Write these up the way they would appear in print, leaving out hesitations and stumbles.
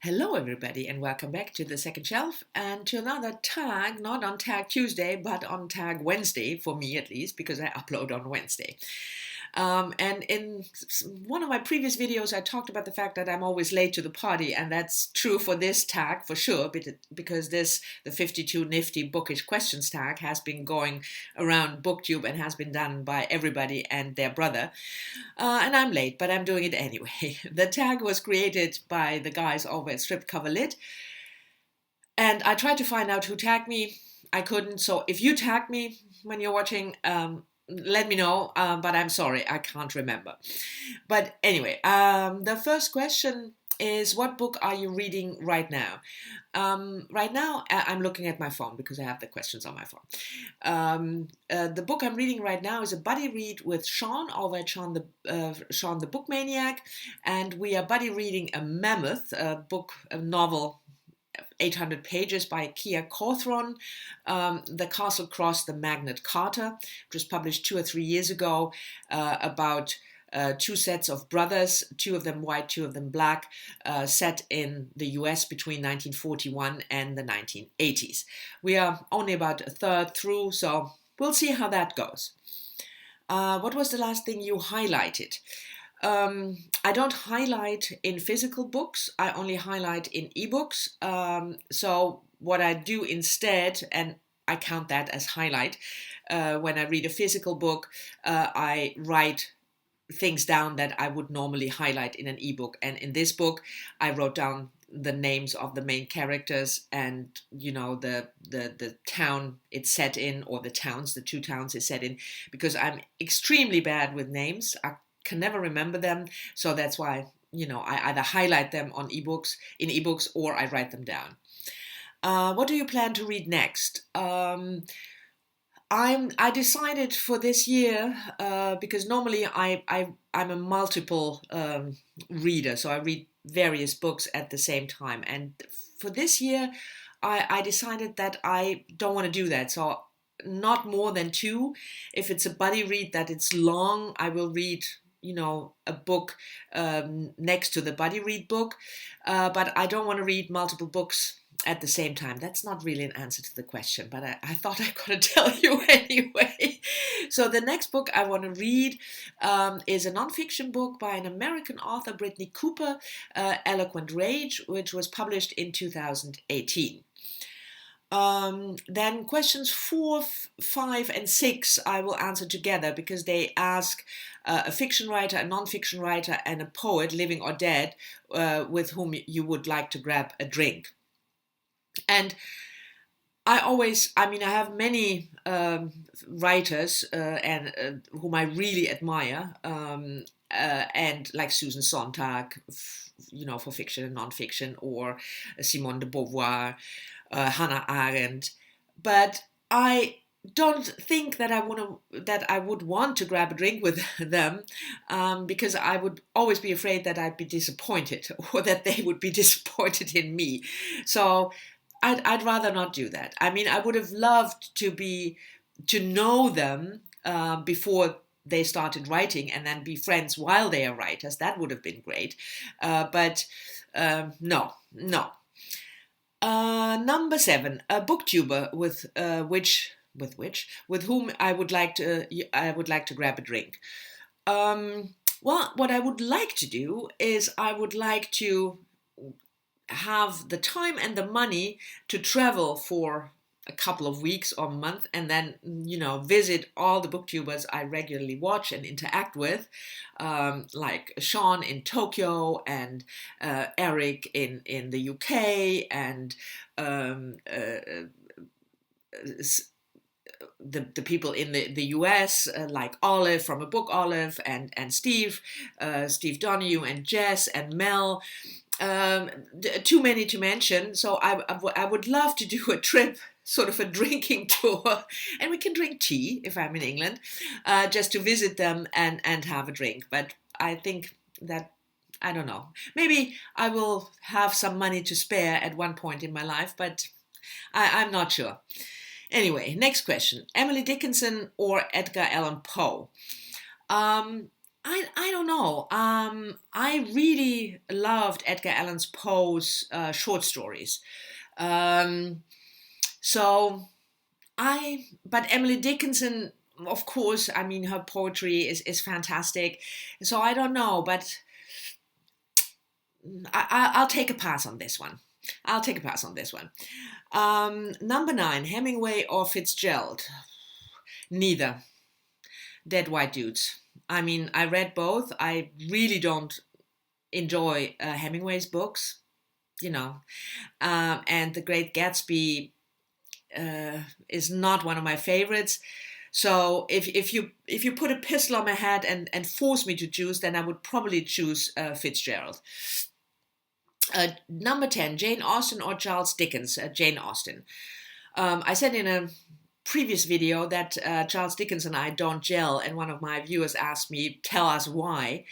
Hello, everybody, and welcome back to the second shelf and to another tag, not on Tag Tuesday, but on Tag Wednesday, for me at least, because I upload on Wednesday. And in one of my previous videos, I talked about the fact that I'm always late to the party, and that's true for this tag for sure, because the 52 Nifty Bookish questions tag has been going around Booktube and has been done by everybody and their brother. And I'm late, but I'm doing it anyway. The tag was created by the guys over at Strip Cover Lit, and I tried to find out who tagged me. I couldn't, so if you tag me when you're watching, let me know, but I'm sorry, I can't remember. But anyway, the first question is, what book are you reading right now? Right now, I'm looking at my phone because I have the questions on my phone. The book I'm reading right now is a buddy read with Sean over at Sean the Book Maniac, and we are buddy reading a Mammoth, a novel, 800 pages by Kia Cawthron, The Castle Cross, the Magnet Carter, which was published 2 or 3 years ago, about two sets of brothers, two of them white, two of them black, set in the US between 1941 and the 1980s. We are only about a third through, so we'll see how that goes. What was the last thing you highlighted? I don't highlight in physical books, I only highlight in ebooks. So what I do instead, and I count that as highlight, when I read a physical book, I write things down that I would normally highlight in an ebook. And in this book, I wrote down the names of the main characters and, the town it's set in, or the two towns it's set in, because I'm extremely bad with names. I can never remember them, so that's why I either highlight them in ebooks, or I write them down. What do you plan to read next? I decided for this year, because normally I'm a multiple reader, so I read various books at the same time, and for this year I decided that I don't want to do that, so not more than 2. If it's a buddy read that it's long, I will read a book next to the buddy read book, but I don't want to read multiple books at the same time. That's not really an answer to the question, but I thought I could tell you anyway. So the next book I want to read is a nonfiction book by an American author, Brittany Cooper, Eloquent Rage, which was published in 2018. Then questions 4, 5, and 6 I will answer together, because they ask a fiction writer, a non-fiction writer, and a poet, living or dead, with whom you would like to grab a drink. And I have many writers and whom I really admire, and like Susan Sontag, for fiction and non-fiction, or Simone de Beauvoir, Hannah Arendt, but I don't think that I would want to grab a drink with them, because I would always be afraid that I'd be disappointed, or that they would be disappointed in me. So I'd rather not do that. I would have loved to know them before they started writing, and then be friends while they are writers. That would have been great, but no. Number 7, a booktuber with whom I would like to grab a drink. Well, what I would like to do is I would like to have the time and the money to travel for a couple of weeks or a month, and then visit all the booktubers I regularly watch and interact with, like Sean in Tokyo, and Eric in the UK, and the people in the US, like Olive from a book Olive, and Steve Donahue, and Jess and Mel. Too many to mention, so I would love to do a trip, sort of a drinking tour, and we can drink tea if I'm in England, just to visit them and have a drink. But I think that, I don't know, maybe I will have some money to spare at one point in my life, but I'm not sure. Anyway, next question. Emily Dickinson or Edgar Allan Poe? I don't know. I really loved Edgar Allan Poe's short stories. Um, so but Emily Dickinson, of course, I mean, her poetry is fantastic. So I don't know, but I'll take a pass on this one. I'll take a pass on this one. Number 9, Hemingway or Fitzgerald? Neither. Dead white dudes. I mean, I read both. I really don't enjoy Hemingway's books, you know. And The Great Gatsby is not one of my favorites. So if you put a pistol on my head and force me to choose, then I would probably choose Fitzgerald. Number 10, Jane Austen or Charles Dickens? Jane Austen. I said in a previous video that Charles Dickens and I don't gel, and one of my viewers asked me, tell us why.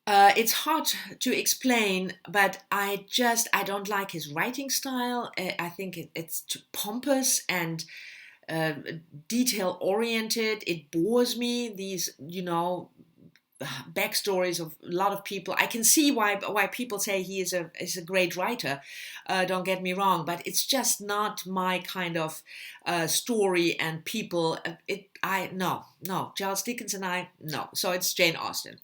It's hard to explain, but I don't like his writing style. I think it's too pompous and detail oriented. It bores me. These, backstories of a lot of people. I can see why people say he is a great writer. Don't get me wrong, but it's just not my kind of story and people. No. Charles Dickens and I, no. So it's Jane Austen.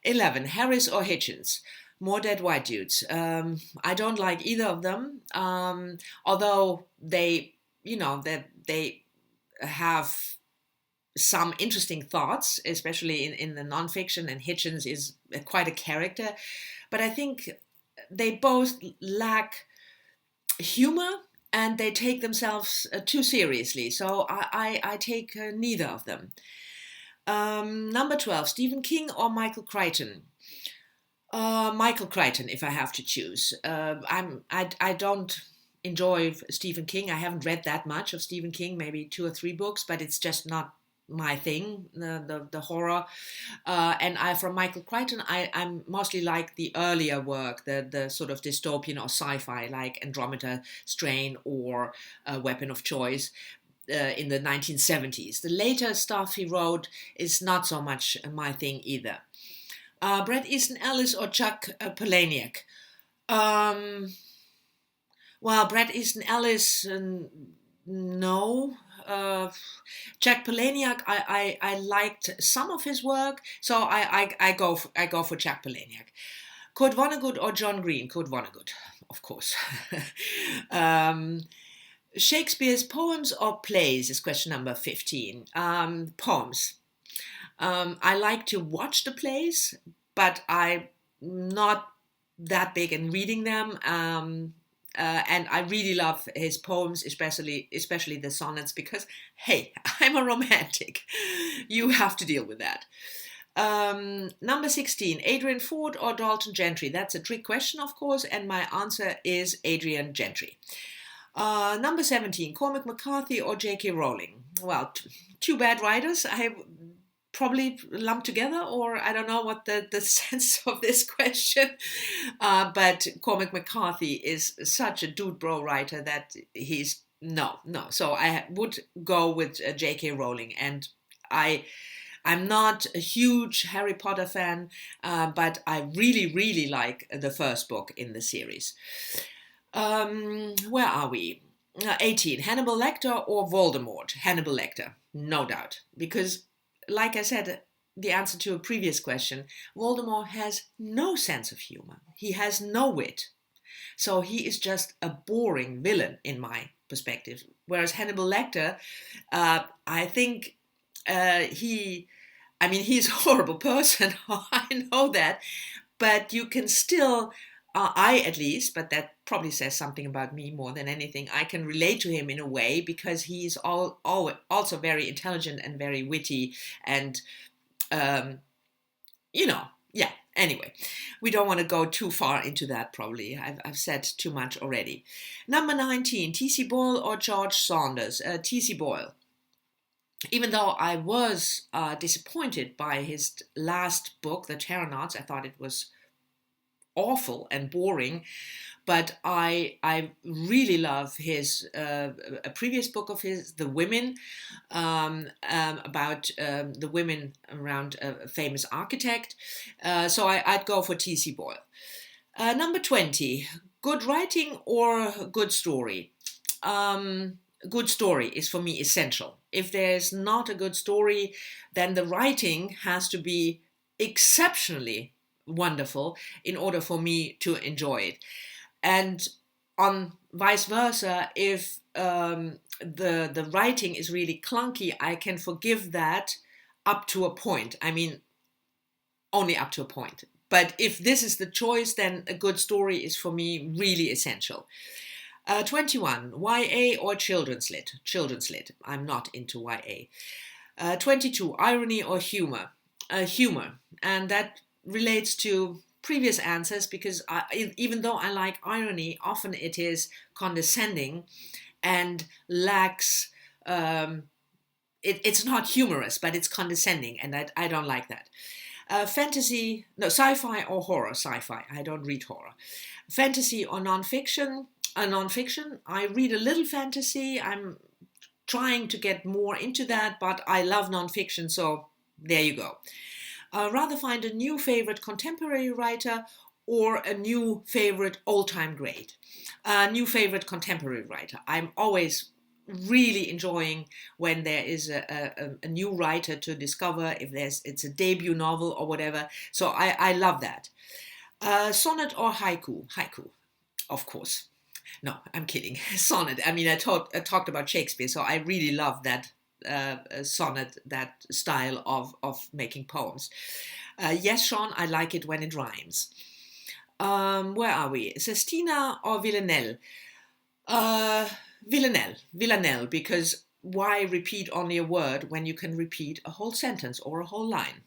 11, Harris or Hitchens? More dead white dudes. I don't like either of them. Although they have some interesting thoughts, especially in the nonfiction, and Hitchens is quite a character. But I think they both lack humor and they take themselves too seriously. So I take neither of them. Number 12, Stephen King or Michael Crichton? Michael Crichton, if I have to choose. I don't enjoy Stephen King. I haven't read that much of Stephen King, maybe 2 or 3 books, but it's just not my thing, the horror. And from Michael Crichton, I'm mostly like the earlier work, the sort of dystopian or sci-fi, like Andromeda Strain or Weapon of Choice in the 1970s. The later stuff he wrote is not so much my thing either. Bret Easton Ellis or Chuck Palahniuk? Well, Bret Easton Ellis, no. Chuck Palahniuk, I liked some of his work, so I go for Chuck Palahniuk. Kurt Vonnegut or John Green? Kurt Vonnegut, of course. Shakespeare's poems or plays is question number 15. Poems. I like to watch the plays, but I'm not that big in reading them. And I really love his poems, especially the sonnets, because, hey, I'm a romantic. You have to deal with that. Number 16, Adrian Ford or Dalton Gentry? That's a trick question, of course, and my answer is Adrian Gentry. Number 17, Cormac McCarthy or J.K. Rowling? Well, two bad writers. I probably lumped together, or I don't know what the sense of this question. But Cormac McCarthy is such a dude bro writer that he's no. So I would go with J.K. Rowling, and I'm not a huge Harry Potter fan, but I really like the first book in the series. Where are we? 18, Hannibal Lecter or Voldemort? Hannibal Lecter, no doubt, because like I said, the answer to a previous question, Voldemort has no sense of humor. He has no wit. So he is just a boring villain in my perspective. Whereas Hannibal Lecter, I think he's a horrible person. I know that. But you can still, I at least, but that probably says something about me more than anything, I can relate to him in a way because he's also very intelligent and very witty and, yeah. Anyway, we don't want to go too far into that probably. I've said too much already. Number 19, T.C. Boyle or George Saunders? T.C. Boyle. Even though I was disappointed by his last book, The Terranauts, I thought it was awful and boring. But I really love his a previous book of his, The Women, about the women around a famous architect. So I'd go for T.C. Boyle. Number 20, good writing or good story? Good story is for me essential. If there's not a good story, then the writing has to be exceptionally wonderful in order for me to enjoy it. And on vice versa, if the writing is really clunky, I can forgive that up to a point. I mean, only up to a point. But if this is the choice, then a good story is for me really essential. 21, YA or children's lit? Children's lit. I'm not into YA. 22, irony or humor? Humor. And that relates to previous answers, because even though I like irony, often it is condescending and lacks, it's not humorous, but it's condescending, and I don't like that. Fantasy, no, sci-fi or horror? Sci-fi. I don't read horror. Fantasy or non-fiction? Non-fiction. I read a little fantasy. I'm trying to get more into that, but I love non-fiction, so there you go. Rather find a new favorite contemporary writer or a new favorite old-time great? New favorite contemporary writer. I'm always really enjoying when there is a new writer to discover, if it's a debut novel or whatever. So I love that. Sonnet or haiku? Haiku, of course. No, I'm kidding. Sonnet. I mean, I talked about Shakespeare, so I really love that sonnet, that style of making poems. Yes, Sean, I like it when it rhymes. Where are we? Sestina or Villanelle? Villanelle, because why repeat only a word when you can repeat a whole sentence or a whole line?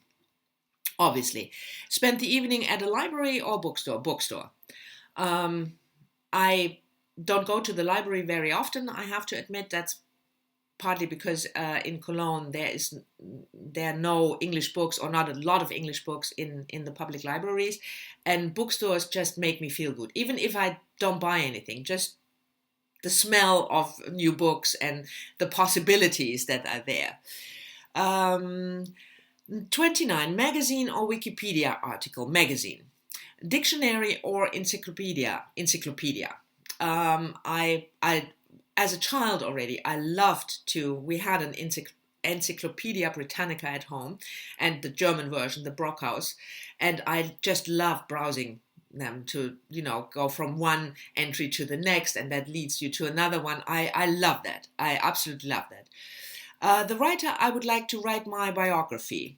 Obviously. Spent the evening at a library or bookstore? Bookstore. I don't go to the library very often, I have to admit. That's partly because in Cologne there are no English books, or not a lot of English books in the public libraries, and bookstores just make me feel good. Even if I don't buy anything, just the smell of new books and the possibilities that are there. 29, magazine or Wikipedia article? Magazine. Dictionary or encyclopedia? Encyclopedia. I as a child already, I loved we had an Encyclopedia Britannica at home, and the German version, the Brockhaus, and I just loved browsing them to, go from one entry to the next, and that leads you to another one. I love that. I absolutely love that. The writer I would like to write my biography.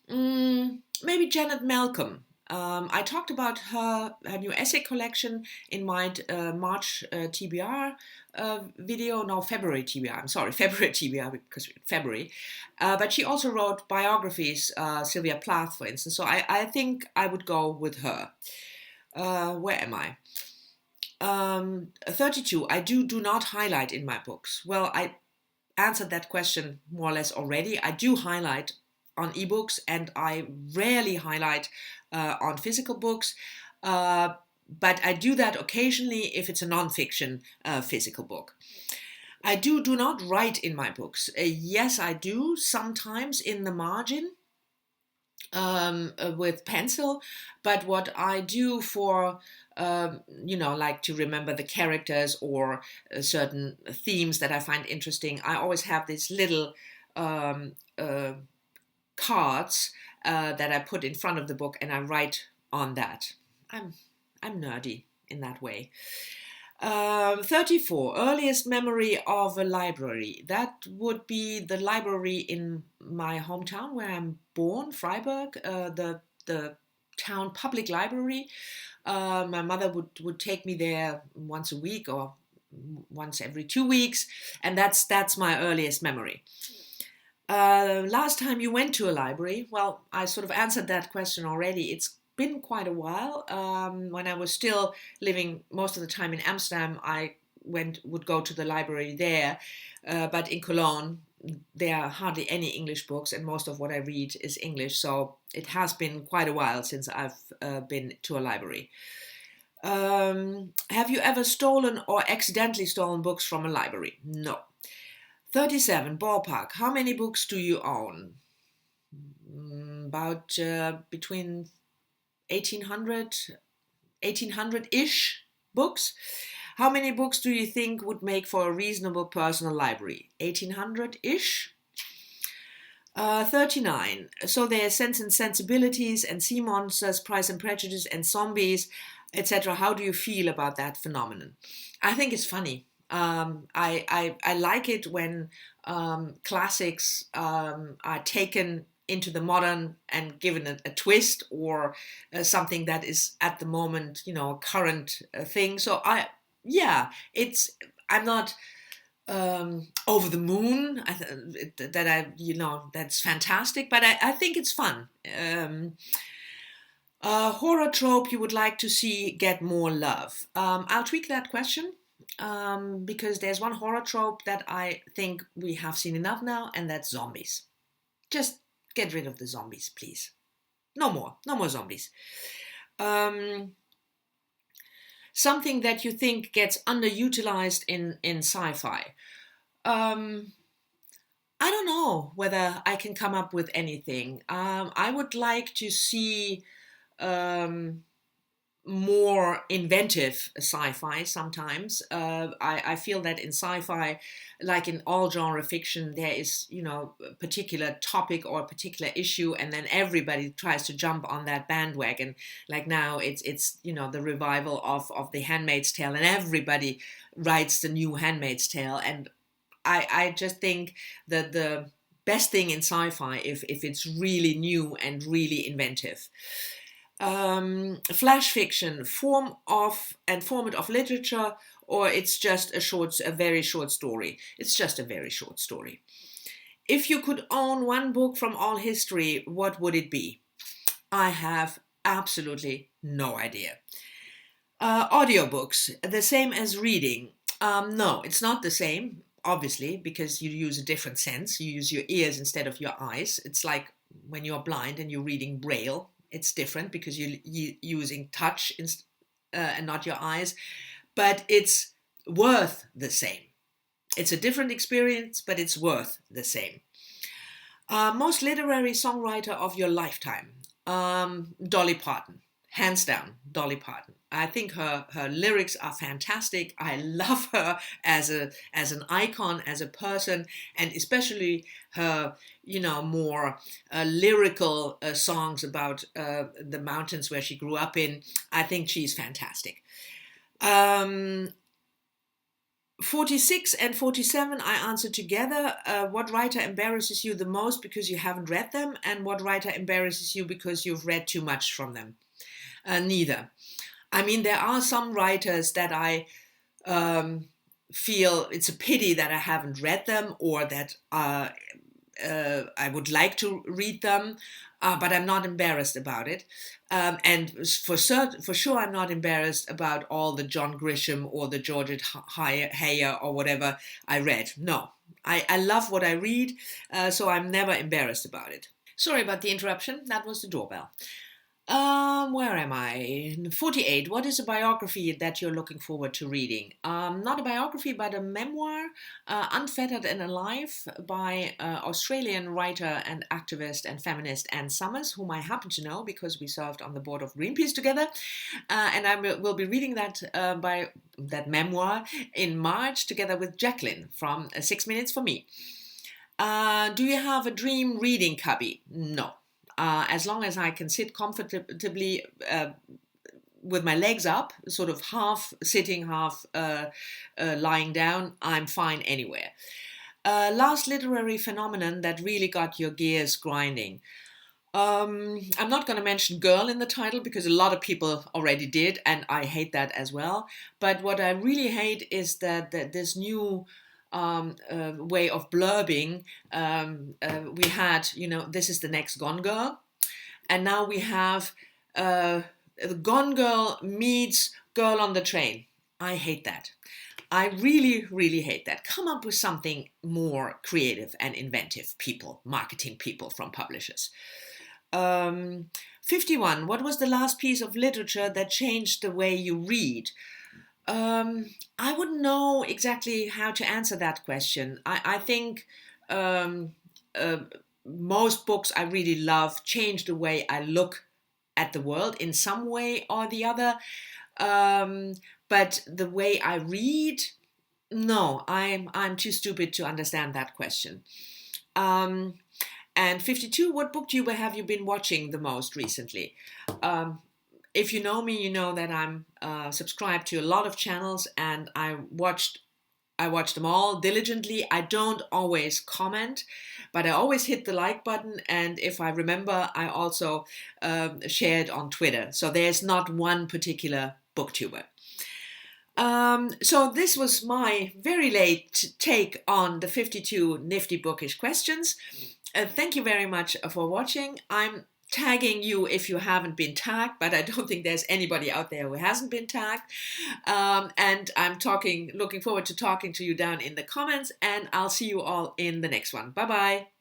Maybe Janet Malcolm. I talked about her new essay collection in my March TBR video. No, February TBR. I'm sorry, February TBR, because February. But she also wrote biographies, Sylvia Plath, for instance. So I think I would go with her. Where am I? 32. I do not highlight in my books. Well, I answered that question more or less already. I do highlight on ebooks, and I rarely highlight on physical books, but I do that occasionally if it's a non-fiction physical book. I do not write in my books. Yes, I do sometimes in the margin with pencil, but what I do for like to remember the characters or certain themes that I find interesting, I always have these little cards that I put in front of the book, and I write on that. I'm nerdy in that way. 34. Earliest memory of a library. That would be the library in my hometown where I'm born, Freiburg, the town public library. My mother would take me there once a week or once every 2 weeks, and that's my earliest memory. Last time you went to a library? Well, I sort of answered that question already. It's been quite a while. When I was still living most of the time in Amsterdam, I would go to the library there. But in Cologne, there are hardly any English books, and most of what I read is English. So it has been quite a while since I've been to a library. Have you ever stolen or accidentally stolen books from a library? No. 37, ballpark. How many books do you own? About between 1800-ish books. How many books do you think would make for a reasonable personal library? 1800-ish? 39. So there's Sense and Sensibilities and Sea Monsters, Price and Prejudice and Zombies, etc. How do you feel about that phenomenon? I think it's funny. I like it when classics are taken into the modern and given a twist, or something that is at the moment, a current thing. So I'm not over the moon that's fantastic, but I think it's fun. Horror trope you would like to see get more love. I'll tweak that question, because there's one horror trope that I think we have seen enough now, and that's zombies. Just get rid of the zombies, please. No more zombies. Something that you think gets underutilized in sci-fi. I don't know whether I can come up with anything. I would like to see more inventive sci-fi sometimes. I feel that in sci-fi, like in all genre fiction, there is, a particular topic or a particular issue, and then everybody tries to jump on that bandwagon. Like now it's the revival of The Handmaid's Tale, and everybody writes the new Handmaid's Tale. And I just think that the best thing in sci-fi if it's really new and really inventive. Flash fiction, format of literature, or it's just a very short story. It's just a very short story. If you could own one book from all history, what would it be? I have absolutely no idea. Audiobooks, the same as reading? No, it's not the same, obviously, because you use a different sense. You use your ears instead of your eyes. It's like when you're blind and you're reading Braille. It's different because you're using touch and not your eyes, but it's worth the same. It's a different experience, but it's worth the same. Most literary songwriter of your lifetime? Dolly Parton. Hands down, Dolly Parton. I think her lyrics are fantastic. I love her as an icon, as a person, and especially her, more lyrical songs about the mountains where she grew up in. I think she's fantastic. 46 and 47, I answered together. What writer embarrasses you the most because you haven't read them, and what writer embarrasses you because you've read too much from them? Neither. I mean, there are some writers that I feel it's a pity that I haven't read them, or that I would like to read them, but I'm not embarrassed about it. And for sure, I'm not embarrassed about all the John Grisham or the Georgette Heyer or whatever I read. No, I love what I read, so I'm never embarrassed about it. Sorry about the interruption. That was the doorbell. Where am I? 48. What is a biography that you're looking forward to reading? Not a biography, but a memoir, Unfettered and Alive, by Australian writer and activist and feminist Anne Summers, whom I happen to know because we served on the board of Greenpeace together. And I will be reading that memoir in March together with Jacqueline from 6 Minutes for Me. Do you have a dream reading cubby? No. As long as I can sit comfortably with my legs up, sort of half sitting, half lying down, I'm fine anywhere. Last literary phenomenon that really got your gears grinding. I'm not going to mention girl in the title because a lot of people already did, and I hate that as well. But what I really hate is that this new way of blurbing. We had, this is the next Gone Girl, and now we have Gone Girl meets Girl on the Train. I hate that. I really, really hate that. Come up with something more creative and inventive, people, marketing people from publishers. 51. What was the last piece of literature that changed the way you read? I wouldn't know exactly how to answer that question. I think most books I really love change the way I look at the world in some way or the other. But the way I read, no, I'm too stupid to understand that question. And 52, what booktuber have you been watching the most recently? If you know me, you know that I'm subscribed to a lot of channels, and I watch them all diligently. I don't always comment, but I always hit the like button, and if I remember, I also share it on Twitter. So there's not one particular booktuber. So this was my very late take on the 52 Nifty Bookish questions. Thank you very much for watching. I'm tagging you if you haven't been tagged, but I don't think there's anybody out there who hasn't been tagged. And I'm looking forward to talking to you down in the comments, and I'll see you all in the next one. Bye-bye.